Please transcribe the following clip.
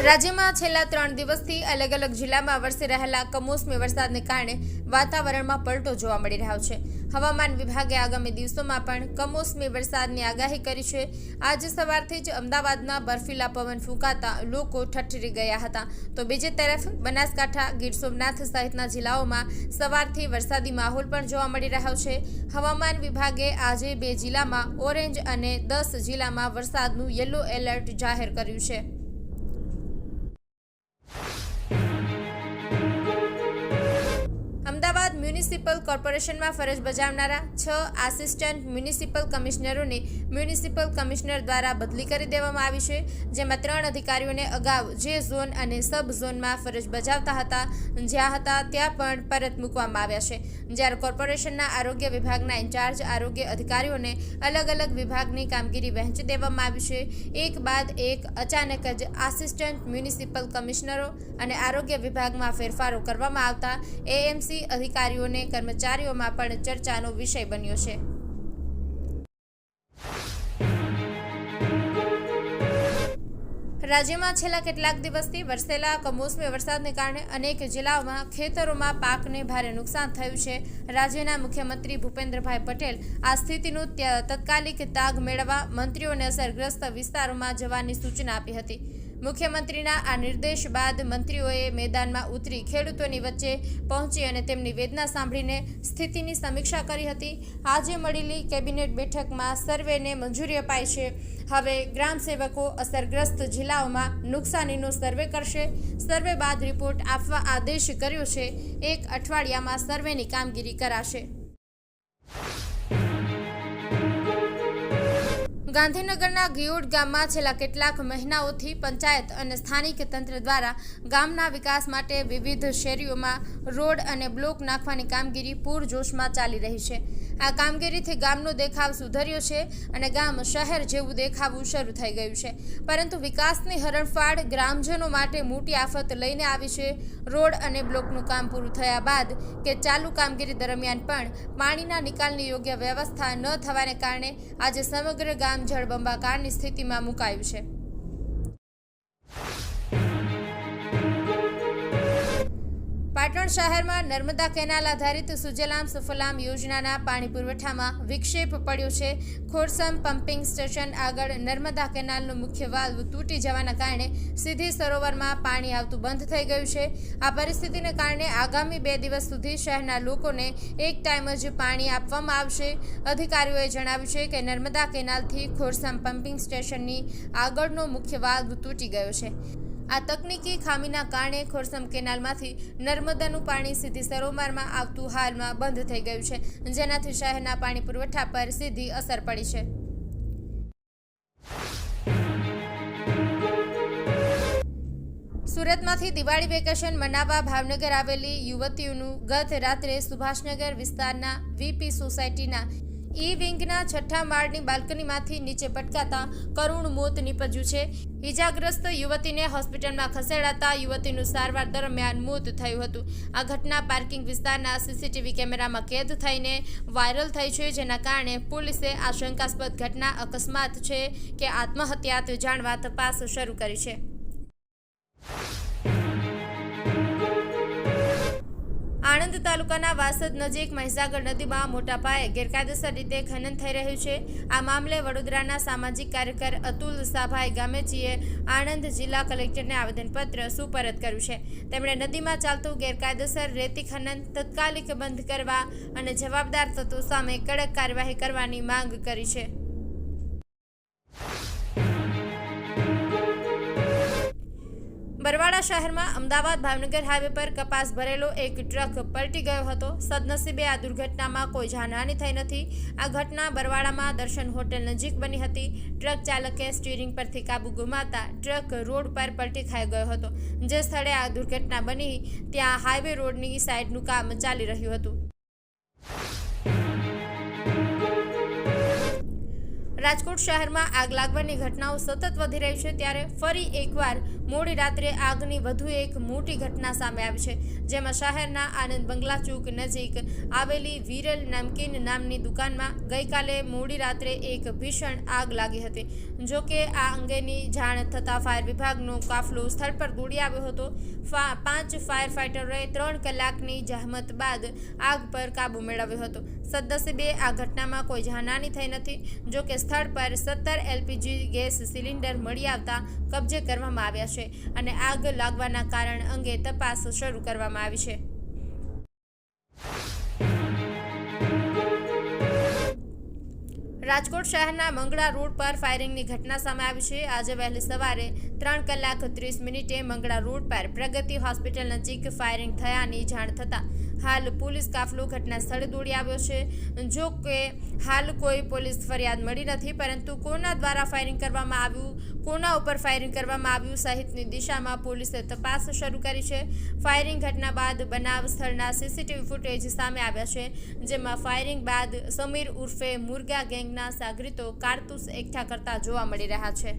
રાજ્યમાં છેલ્લા 3 દિવસથી અલગ અલગ જિલ્લામાં વરસી રહેલા કમોસમી વરસાદને કારણે વાતાવરણમાં પલટો જોવા મળી રહ્યો છે। હવામાન વિભાગે આગામી દિવસોમાં પણ કમોસમી વરસાદની આગાહી કરી છે। આજે સવારથી જ અમદાવાદમાં બર્ફીલા પવન ફૂંકાતા લોકો ઠઠરી ગયા હતા, તો બીજી તરફ બનાસકાંઠા, ગીર સોમનાથ સહિતના જિલ્લાઓમાં સવારથી વરસાદી માહોલ પણ જોવા મળી રહ્યો છે। હવામાન વિભાગે આજે 2 જિલ્લામાં ઓરેન્જ અને 10 જિલ્લામાં વરસાદનું યલો એલર્ટ જાહેર કર્યું છે। અમદાવાદ મ્યુનિસિપલ કોર્પોરેશનમાં ફરજ બજાવનારા 6 આસિસ્ટન્ટ મ્યુનિસિપલ કમિશનરોને મ્યુનિસિપલ કમિશનર દ્વારા બદલી કરી દેવામાં આવી છે, જેમાં 3 અધિકારીઓને અગાઉ જે ઝોન અને સબ ઝોનમાં ફરજ બજાવતા હતા ત્યાં પણ પરત મૂકવામાં આવ્યા છે, જ્યારે કોર્પોરેશનના આરોગ્ય વિભાગના ઇન્ચાર્જ આરોગ્ય અધિકારીઓને અલગ અલગ વિભાગની કામગીરી વહેંચી દેવામાં આવી છે। એક બાદ એક અચાનક જ આસિસ્ટન્ટ મ્યુનિસિપલ કમિશનરો અને આરોગ્ય વિભાગમાં ફેરફારો કરવામાં આવતા એએમસી અધિકારીઓને કર્મચારીઓમાં પણ ચર્ચાનો વિષય બન્યો છે। રાજ્યમાં છેલ્લા કેટલાક દિવસથી વરસેલા કમોસમી વરસાદને કારણે અનેક જિલ્લાઓમાં ખેતરોમાં પાકને ભારે નુકસાન થયું છે। રાજ્યના મુખ્યમંત્રી ભૂપેન્દ્રભાઈ પટેલ આ સ્થિતિનું તાત્કાલિક તાગ મેળવવા મંત્રીઓને અસરગ્રસ્ત વિસ્તારોમાં જવાની સૂચના આપી હતી। મુખ્યમંત્રીના આ નિર્દેશ બાદ મંત્રીઓએ મેદાનમાં ઉતરી ખેડૂતોની વચ્ચે પહોંચી અને તેમની વેદના સાંભળીને સ્થિતિની સમીક્ષા કરી હતી। આજે મળેલી કેબિનેટ બેઠકમાં સર્વેને મંજૂરી અપાઈ છે। હવે ગ્રામસેવકો અસરગ્રસ્ત જિલ્લાઓમાં નુકસાનીનો સર્વે કરશે। સર્વે બાદ રિપોર્ટ આપવા આદેશ કર્યો છે। 1 અઠવાડિયામાં સર્વેની કામગીરી કરાશે। ગાંધીનગરના ગિયોડ ગામમાં છેલ્લા કેટલાક મહિનાઓથી પંચાયત અને સ્થાનિક તંત્ર દ્વારા ગામના વિકાસ માટે વિવિધ શેરીઓમાં રોડ અને બ્લોક નાખવાની કામગીરી પૂરજોશમાં ચાલી રહી છે। આ કામગીરીથી ગામનો દેખાવ સુધર્યો છે અને ગામ શહેર જેવું દેખાવું શરૂ થઈ ગયું છે, પરંતુ વિકાસની હરણફાળ ગ્રામજનો માટે મોટી આફત લઈને આવી છે। રોડ અને બ્લોકનું કામ પૂરું થયા બાદ કે ચાલુ કામગીરી દરમિયાન પણ પાણીના નિકાલની યોગ્ય વ્યવસ્થા ન થવાને કારણે આજે સમગ્ર ગામ જળબંબાકારની સ્થિતિમાં મુકાયું છે। પાટણ શહેરમાં નર્મદા કેનાલ આધારિત સુજલામ સુફલામ યોજનાના પાણી પુરવઠામાં વિક્ષેપ પડ્યો છે। ખોરસમ પમ્પિંગ સ્ટેશન આગળ નર્મદા કેનાલનો મુખ્ય વાલ્વ તૂટી જવાના કારણે સીધી સરોવરમાં પાણી આવતું બંધ થઈ ગયું છે। આ પરિસ્થિતિને કારણે આગામી 2 દિવસ સુધી શહેરના લોકોને એક ટાઈમ જ પાણી આપવામાં આવશે। અધિકારીઓએ જણાવ્યું છે કે નર્મદા કેનાલથી ખોરસમ પમ્પિંગ સ્ટેશનની આગળનો મુખ્ય વાલ્વ તૂટી ગયો છે। આ તકનીકી ખામીના કારણે ખોરસમ કેનાલમાંથી નર્મદાનું પાણી સીધી સરોવરમાં આવતું હાલમાં બંધ થઈ ગયું છે, જેનાથી શહેરના પાણી પુરવઠા પર સીધી અસર પડી છે। સુરતમાંથી દિવાળી વેકેશન મનાવવા ભાવનગર આવેલી યુવતીઓનું ગત રાત્રે સુભાષનગર વિસ્તારના વીપી સોસાયટીના વિંગના 6થા માળની બાલ્કનીમાંથી નીચે પટકાતા કરુણ મોત નીપજ્યું છે। ઈજાગ્રસ્ત યુવતીને હોસ્પિટલમાં ખસેડાતા યુવતીનું સારવાર દરમિયાન મોત થયું હતું। આ ઘટના પાર્કિંગ વિસ્તારના સીસીટીવી કેમેરામાં કેદ થઈને વાયરલ થઈ છે, જેના કારણે પોલીસે આ શંકાસ્પદ ઘટના અકસ્માત છે કે આત્મહત્યા જાણવા તપાસ શરૂ કરી છે। આણંદ તાલુકાના વાસદ નજીક મહીસાગર નદીમાં મોટા પાયે ગેરકાયદેસર રીતે ખનન થઈ રહ્યું છે। આ મામલે વડોદરાના સામાજિક કાર્યકર અતુલ સાભાઈ ગામેચીએ આણંદ જિલ્લા કલેક્ટરને આવેદનપત્ર સુપરત કર્યું છે। તેમણે નદીમાં ચાલતું ગેરકાયદેસર રેતી ખનન તાત્કાલિક બંધ કરવા અને જવાબદાર તત્વો સામે કડક કાર્યવાહી કરવાની માંગ કરી છે। બરવાડા શહેરમાં અમદાવાદ ભાવનગર હાઈવે પર કપાસ ભરેલો એક ટ્રક પલટી ગયો હતો। સદનસીબે આ દુર્ઘટનામાં કોઈ જાનહાનિ થઈ નથી। આ ઘટના બરવાડામાં દર્શન હોટેલ નજીક બની હતી। ટ્રક ચાલકે સ્ટીયરિંગ પરથી કાબુ ગુમાવતા ટ્રક રોડ પર પલટી ખાઈ ગયો હતો। જે સ્થળે આ દુર્ઘટના બની ત્યાં હાઈવે રોડની સાઈડનું કામ ચાલી રહ્યું હતું। રાજકોટ શહેરમાં આગ લાગવાની ઘટનાઓ સતત વધી રહી છે, ત્યારે ફરી એકવાર મોડી રાત્રે આગની વધુ એક મોટી ઘટના સામે આવી છે, જેમાં શહેરના આનંદ બંગલા ચોક નજીક આવેલી વિરલ નમકીન નામની દુકાનમાં ગઈકાલે મોડી રાત્રે એક ભીષણ આગ લાગી હતી. જો કે આ અંગેની જાણ થતાં ફાયર વિભાગનો કાફલો સ્થળ પર દોડી આવ્યો હતો. 5 ફાયર ફાઇટરોએ 3 કલાકની જહેમત બાદ આગ પર કાબૂ મેળવ્યો હતો. સદનસીબે આ ઘટનામાં કોઈ જાનહાની થઈ નથી. જો કે સ્થળ પર 17 એલપીજી ગેસ સિલિન્ડર મળી આવતા કબજે કરવામાં આવ્યા છે અને આગ લાગવાના કારણ અંગે તપાસ શરૂ કરવામાં આવી છે. રાજકોટ શહેરના મંગળા રોડ પર ફાયરિંગની ઘટના સામે આવી છે. આજે વહેલી સવારે 3:30 મંગળા રોડ પર પ્રગતિ હોસ્પિટલ નજીક ફાયરિંગ થયાની જાણ થતાં હાલ પોલીસ કાફલો ઘટના સ્થળે દોડી આવ્યો છે. જો કે હાલ કોઈ પોલીસ ફરિયાદ મળી નથી, પરંતુ કોના દ્વારા ફાયરિંગ કરવામાં આવ્યું, કોના ઉપર ફાયરિંગ કરવામાં આવ્યું સહિતની દિશામાં પોલીસે તપાસ શરૂ કરી છે. ફાયરિંગ ઘટના બાદ બનાવ સ્થળના સીસીટીવી ફૂટેજ સામે આવ્યા છે, જેમાં ફાયરિંગ બાદ સમીર ઉર્ફે મુર્ગા ગેંગના સાગરીતો કારતૂસ એકઠા કરતા જોવા મળી રહ્યા છે.